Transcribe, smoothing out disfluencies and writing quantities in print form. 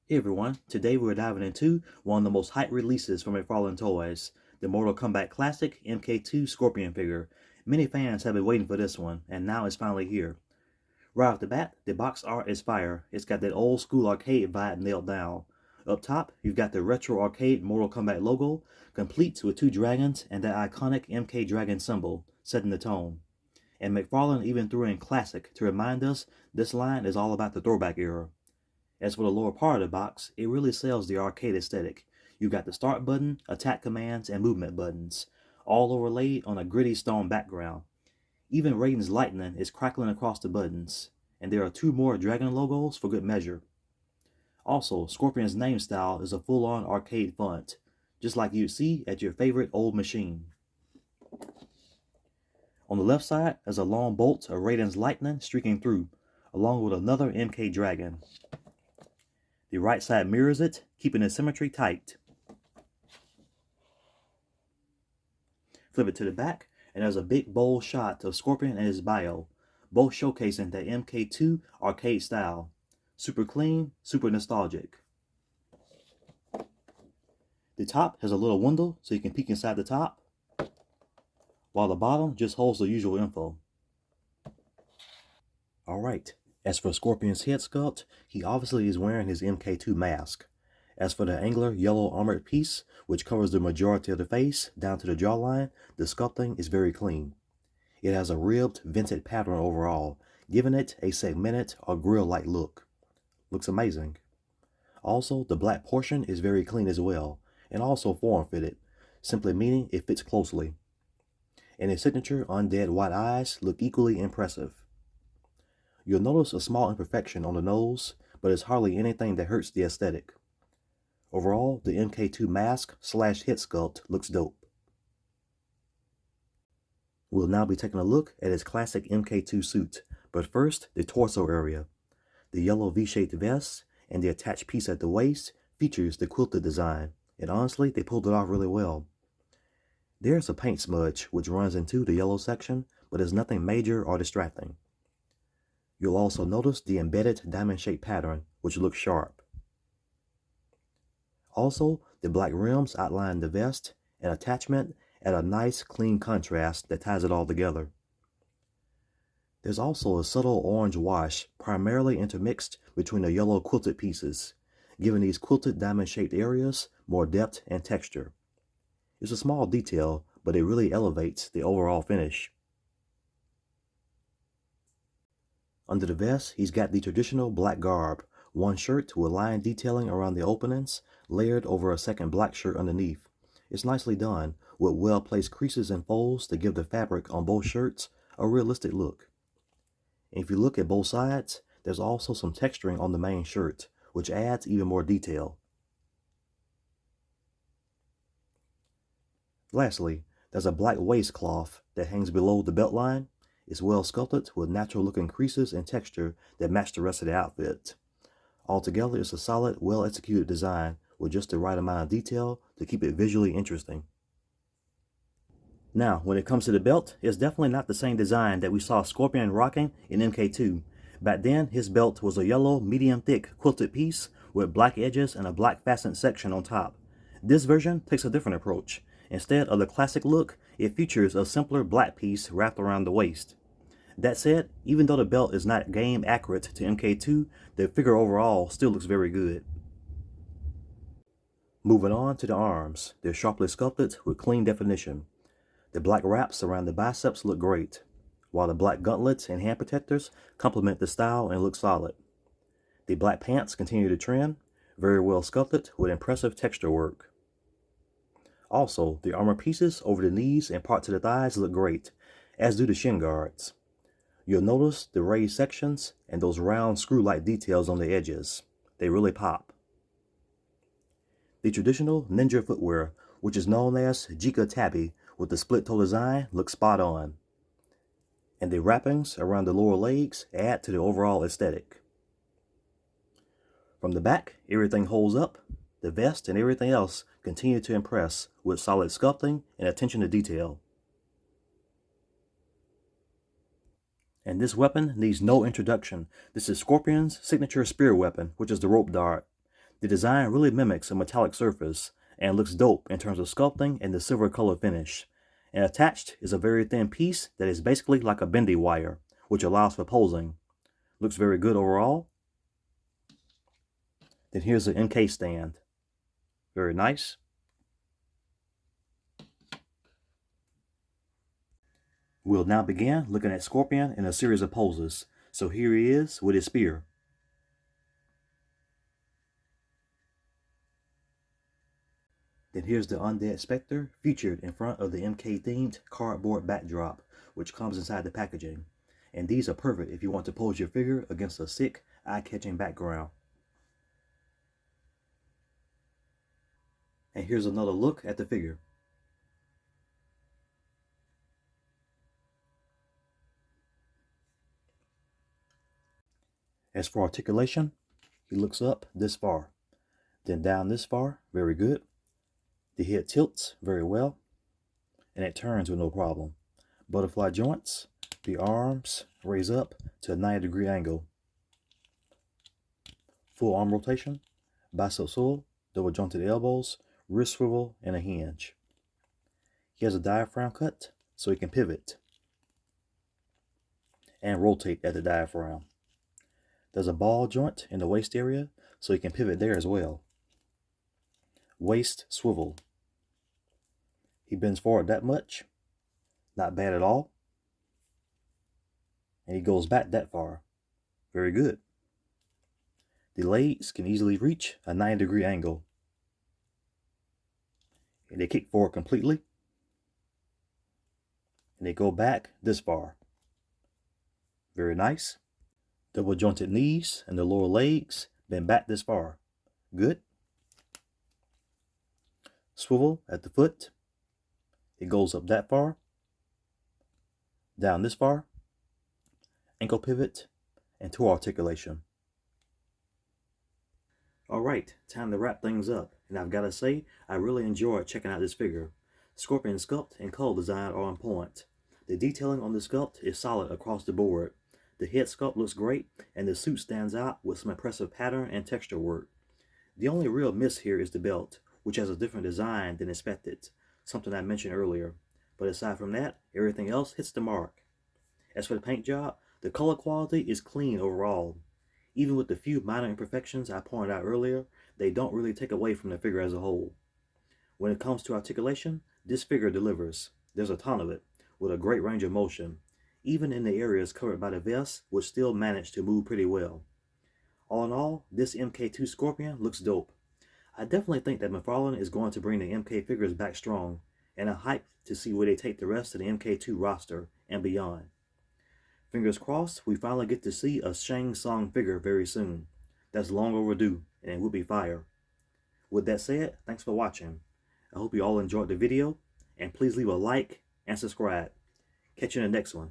Hey everyone, today we're diving into one of the most hyped releases from McFarlane Toys, the Mortal Kombat Classic MK2 Scorpion figure. Many fans have been waiting for this one, and now it's finally here. Right off the bat, the box art is fire. It's got that old school arcade vibe nailed down. Up top, you've got the retro arcade Mortal Kombat logo, complete with two dragons and that iconic MK dragon symbol, setting the tone. And McFarlane even threw in Classic to remind us this line is all about the throwback era. As for the lower part of the box, it really sells the arcade aesthetic. You've got the start button, attack commands, and movement buttons, all overlaid on a gritty stone background. Even Raiden's lightning is crackling across the buttons, and there are two more dragon logos for good measure. Also, Scorpion's name style is a full-on arcade font, just like you'd see at your favorite old machine. On the left side is a long bolt of Raiden's lightning streaking through, along with another MK dragon. The right side mirrors it, keeping the symmetry tight. Flip it to the back, and there's a big bold shot of Scorpion and his bio, both showcasing the MK2 arcade style. Super clean, super nostalgic. The top has a little window so you can peek inside the top, while the bottom just holds the usual info. Alright, as for Scorpion's head sculpt, he obviously is wearing his MK2 mask. As for the angular yellow armored piece, which covers the majority of the face down to the jawline, the sculpting is very clean. It has a ribbed, vented pattern overall, giving it a segmented or grill-like look. Looks amazing. Also, the black portion is very clean as well, and also form-fitted, simply meaning it fits closely. And his signature undead white eyes look equally impressive. You'll notice a small imperfection on the nose, but it's hardly anything that hurts the aesthetic. Overall, the MK2 mask / head sculpt looks dope. We'll now be taking a look at his classic MK2 suit, but first, the torso area. The yellow V-shaped vest and the attached piece at the waist features the quilted design, and honestly, they pulled it off really well. There's a paint smudge which runs into the yellow section, but is nothing major or distracting. You'll also notice the embedded diamond-shaped pattern, which looks sharp. Also, the black rims outline the vest and attachment add a nice, clean contrast that ties it all together. There's also a subtle orange wash, primarily intermixed between the yellow quilted pieces, giving these quilted diamond-shaped areas more depth and texture. It's a small detail, but it really elevates the overall finish. Under the vest, he's got the traditional black garb, one shirt with line detailing around the openings, layered over a second black shirt underneath. It's nicely done, with well-placed creases and folds to give the fabric on both shirts a realistic look. And if you look at both sides, there's also some texturing on the main shirt, which adds even more detail. Lastly, there's a black waistcloth that hangs below the belt line. It's well sculpted with natural looking creases and texture that match the rest of the outfit. Altogether, it's a solid, well executed design with just the right amount of detail to keep it visually interesting. Now, when it comes to the belt, it's definitely not the same design that we saw Scorpion rocking in MK2. Back then, his belt was a yellow, medium-thick quilted piece with black edges and a black fastened section on top. This version takes a different approach. Instead of the classic look, it features a simpler black piece wrapped around the waist. That said, even though the belt is not game accurate to MK2, the figure overall still looks very good. Moving on to the arms, they're sharply sculpted with clean definition. The black wraps around the biceps look great, while the black gauntlets and hand protectors complement the style and look solid. The black pants continue to trend, very well sculpted with impressive texture work. Also, the armor pieces over the knees and parts of the thighs look great, as do the shin guards. You'll notice the raised sections and those round screw-like details on the edges. They really pop. The traditional ninja footwear, which is known as Jika Tabi with the split toe design, looks spot on. And the wrappings around the lower legs add to the overall aesthetic. From the back, everything holds up. The vest and everything else continue to impress with solid sculpting and attention to detail. And this weapon needs no introduction. This is Scorpion's signature spear weapon, which is the rope dart. The design really mimics a metallic surface and looks dope in terms of sculpting and the silver color finish. And attached is a very thin piece that is basically like a bendy wire, which allows for posing. Looks very good overall. Then here's the MK stand. Very nice. We'll now begin looking at Scorpion in a series of poses. So here he is with his spear. Then here's the Undead Spectre featured in front of the MK themed cardboard backdrop, which comes inside the packaging. And these are perfect if you want to pose your figure against a sick, eye-catching background. And here's another look at the figure. As for articulation, he looks up this far, then down this far, very good. The head tilts very well, and it turns with no problem. Butterfly joints, the arms raise up to a 90-degree angle. Full arm rotation, bicep swivel, double jointed elbows, wrist swivel, and a hinge. He has a diaphragm cut so he can pivot and rotate at the diaphragm. There's a ball joint in the waist area so he can pivot there as well. Waist swivel. He bends forward that much, not bad at all. And he goes back that far, very good. The legs can easily reach a 90-degree angle. And they kick forward completely. And they go back this far. Very nice. Double jointed knees and the lower legs bend back this far. Good. Swivel at the foot. It goes up that far. Down this far. Ankle pivot and toe articulation. Alright, time to wrap things up. And I've got to say, I really enjoyed checking out this figure. Scorpion sculpt and color design are on point. The detailing on the sculpt is solid across the board. The head sculpt looks great, and the suit stands out with some impressive pattern and texture work. The only real miss here is the belt, which has a different design than expected, something I mentioned earlier. But aside from that, everything else hits the mark. As for the paint job, the color quality is clean overall. Even with the few minor imperfections I pointed out earlier, they don't really take away from the figure as a whole. When it comes to articulation, this figure delivers. There's a ton of it, with a great range of motion, even in the areas covered by the vest, which still manage to move pretty well. All in all, this MK2 Scorpion looks dope. I definitely think that McFarlane is going to bring the MK figures back strong, and I'm hyped to see where they take the rest of the MK2 roster and beyond. Fingers crossed, we finally get to see a Shang Tsung figure very soon. That's long overdue, and it will be fire. With that said, thanks for watching. I hope you all enjoyed the video, and please leave a like and subscribe. Catch you in the next one.